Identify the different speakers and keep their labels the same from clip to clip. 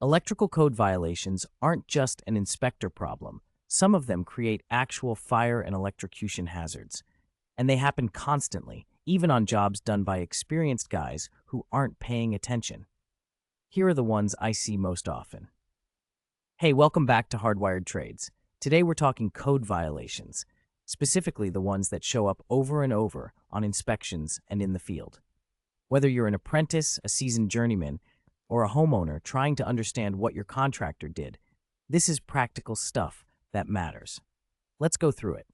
Speaker 1: Electrical code violations aren't just an inspector problem. Some of them create actual fire and electrocution hazards, and they happen constantly, even on jobs done by experienced guys who aren't paying attention. Here are the ones I see most often. Hey, welcome back to Hardwired Trades. Today we're talking code violations, specifically the ones that show up over and over on inspections and in the field. Whether you're an apprentice, a seasoned journeyman, or a homeowner trying to understand what your contractor did, this is practical stuff that matters. Let's go through it.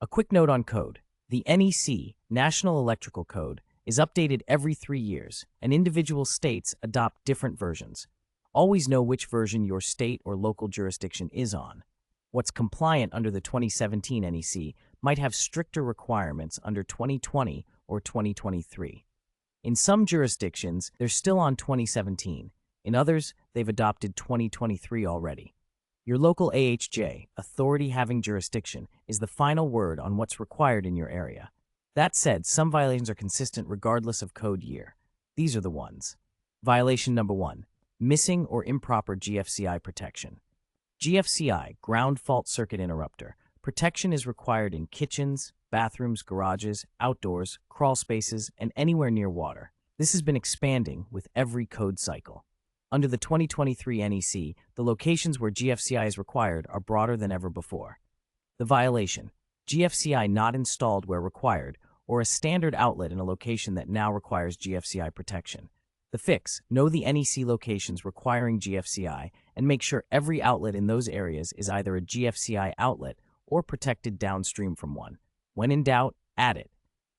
Speaker 1: A quick note on code. The NEC, National Electrical Code, is updated every 3 years, and individual states adopt different versions. Always know which version your state or local jurisdiction is on. What's compliant under the 2017 NEC might have stricter requirements under 2020 or 2023. In some jurisdictions, they're still on 2017. In others, they've adopted 2023 already. Your local AHJ, authority having jurisdiction, is the final word on what's required in your area. That said, some violations are consistent regardless of code year. These are the ones. Violation number 1. Missing or improper GFCI protection. GFCI, ground fault circuit interrupter. Protection is required in kitchens, bathrooms, garages, outdoors, crawl spaces, and anywhere near water. This has been expanding with every code cycle. Under the 2023 NEC, the locations where GFCI is required are broader than ever before. The violation: GFCI not installed where required, or a standard outlet in a location that now requires GFCI protection. The fix: know the NEC locations requiring GFCI and make sure every outlet in those areas is either a GFCI outlet or protected downstream from one. When in doubt, add it.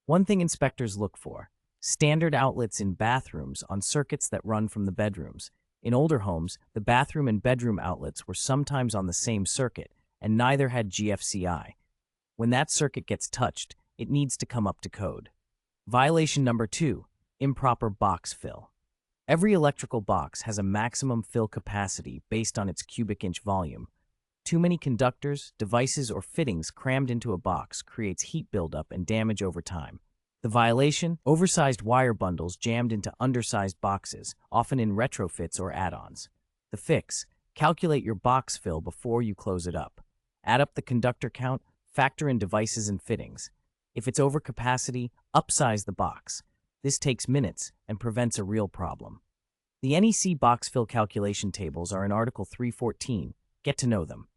Speaker 1: One thing inspectors look for: standard outlets in bathrooms on circuits that run from the bedrooms. In older homes, the bathroom and bedroom outlets were sometimes on the same circuit, and neither had GFCI. When that circuit gets touched, it needs to come up to code. Violation number 2, improper box fill. Every electrical box has a maximum fill capacity based on its cubic inch volume. Too many conductors, devices, or fittings crammed into a box creates heat buildup and damage over time. The violation: oversized wire bundles jammed into undersized boxes, often in retrofits or add-ons. The fix: calculate your box fill before you close it up. Add up the conductor count, factor in devices and fittings. If it's over capacity, upsize the box. This takes minutes and prevents a real problem. The NEC box fill calculation tables are in Article 314. Get to know them.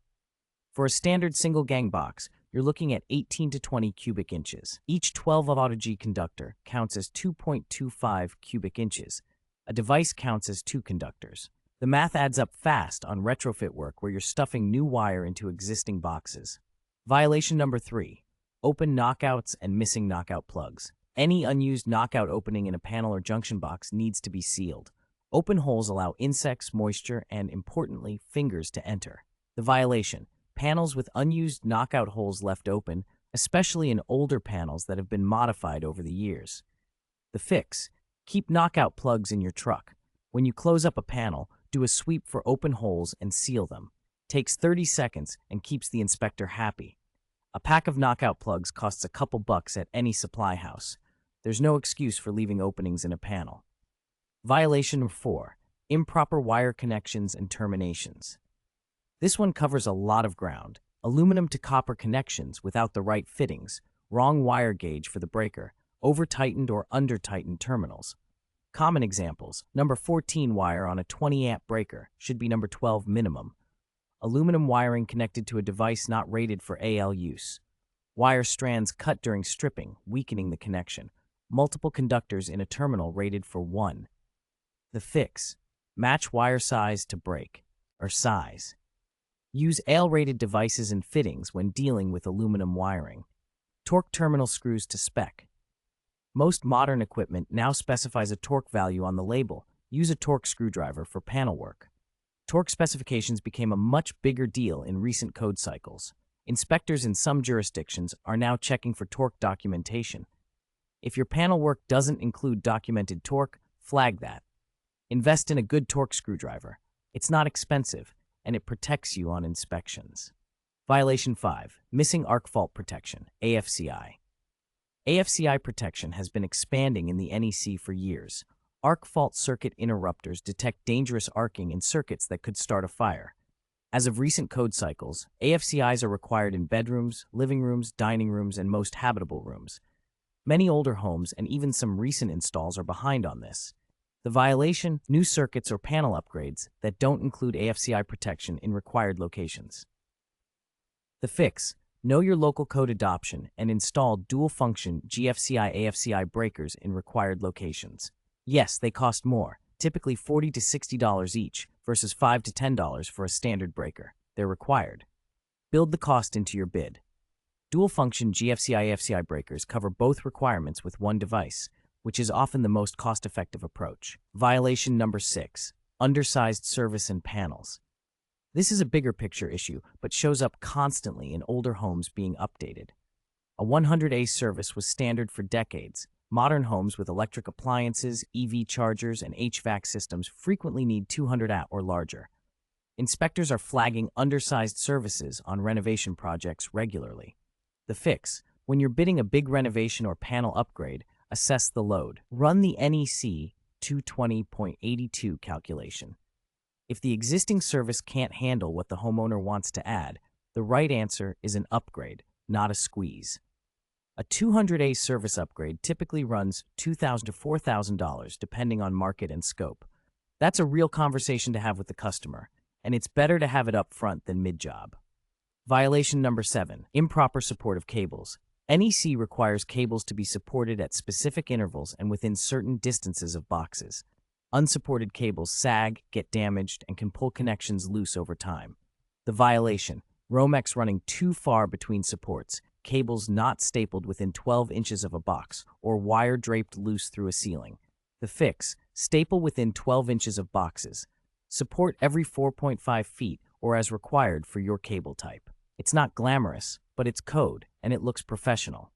Speaker 1: For a standard single-gang box, you're looking at 18 to 20 cubic inches. Each 12 AutoG conductor counts as 2.25 cubic inches. A device counts as 2 conductors. The math adds up fast on retrofit work where you're stuffing new wire into existing boxes. Violation number 3. Open knockouts and missing knockout plugs. Any unused knockout opening in a panel or junction box needs to be sealed. Open holes allow insects, moisture, and, importantly, fingers to enter. The violation: panels with unused knockout holes left open, especially in older panels that have been modified over the years. The fix: keep knockout plugs in your truck. When you close up a panel, do a sweep for open holes and seal them. Takes 30 seconds and keeps the inspector happy. A pack of knockout plugs costs a couple bucks at any supply house. There's no excuse for leaving openings in a panel. Violation 4. Improper wire connections and terminations. This one covers a lot of ground. Aluminum to copper connections without the right fittings, wrong wire gauge for the breaker, over-tightened or under-tightened terminals. Common examples: number 14 wire on a 20 amp breaker should be number 12 minimum. Aluminum wiring connected to a device not rated for AL use. Wire strands cut during stripping, weakening the connection. Multiple conductors in a terminal rated for 1. The fix: match wire size to break, or size. Use AL-rated devices and fittings when dealing with aluminum wiring. Torque terminal screws to spec. Most modern equipment now specifies a torque value on the label. Use a torque screwdriver for panel work. Torque specifications became a much bigger deal in recent code cycles. Inspectors in some jurisdictions are now checking for torque documentation. If your panel work doesn't include documented torque, flag that. Invest in a good torque screwdriver. It's not expensive, and it protects you on inspections. Violation 5. Missing arc fault protection, AFCI. AFCI protection has been expanding in the NEC for years. Arc fault circuit interrupters detect dangerous arcing in circuits that could start a fire. As of recent code cycles, AFCIs are required in bedrooms, living rooms, dining rooms, and most habitable rooms. Many older homes and even some recent installs are behind on this. The violation: new circuits or panel upgrades that don't include AFCI protection in required locations. The fix: know your local code adoption and install dual-function GFCI-AFCI breakers in required locations. Yes, they cost more, typically $40 to $60 each versus $5 to $10 for a standard breaker. They're required. Build the cost into your bid. Dual-function GFCI-AFCI breakers cover both requirements with one device, which is often the most cost-effective approach. Violation number 6: undersized service and panels. This is a bigger picture issue, but shows up constantly in older homes being updated. A 100A service was standard for decades. Modern homes with electric appliances, EV chargers, and HVAC systems frequently need 200A or larger. Inspectors are flagging undersized services on renovation projects regularly. The fix: when you're bidding a big renovation or panel upgrade, assess the load. Run the NEC 220.82 calculation. If the existing service can't handle what the homeowner wants to add, the right answer is an upgrade, not a squeeze. A 200A service upgrade typically runs $2,000 to $4,000 depending on market and scope. That's a real conversation to have with the customer, and it's better to have it up front than mid-job. Violation number 7: improper support of cables. NEC requires cables to be supported at specific intervals and within certain distances of boxes. Unsupported cables sag, get damaged, and can pull connections loose over time. The violation: Romex running too far between supports, cables not stapled within 12 inches of a box, or wire draped loose through a ceiling. The fix: staple within 12 inches of boxes. Support every 4.5 feet or as required for your cable type. It's not glamorous, but it's code, and it looks professional.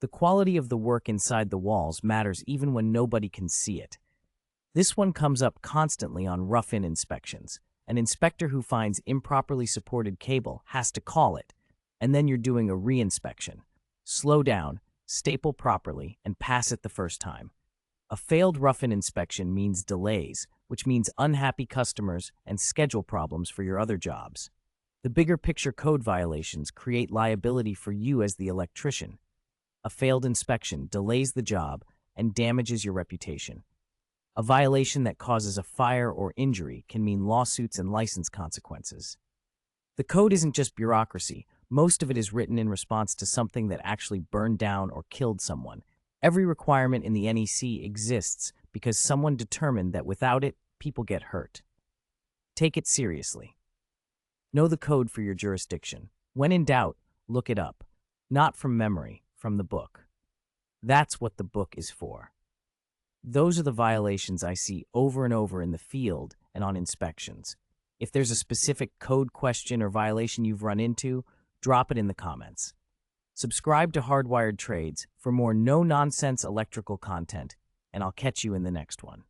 Speaker 1: The quality of the work inside the walls matters even when nobody can see it. This one comes up constantly on rough-in inspections. An inspector who finds improperly supported cable has to call it, and then you're doing a re-inspection. Slow down, staple properly, and pass it the first time. A failed rough-in inspection means delays, which means unhappy customers and schedule problems for your other jobs. The bigger picture code violations create liability for you as the electrician. A failed inspection delays the job and damages your reputation. A violation that causes a fire or injury can mean lawsuits and license consequences. The code isn't just bureaucracy. Most of it is written in response to something that actually burned down or killed someone. Every requirement in the NEC exists because someone determined that without it, people get hurt. Take it seriously. Know the code for your jurisdiction. When in doubt, look it up. Not from memory, from the book. That's what the book is for. Those are the violations I see over and over in the field and on inspections. If there's a specific code question or violation you've run into, drop it in the comments. Subscribe to Hardwired Trades for more no-nonsense electrical content, and I'll catch you in the next one.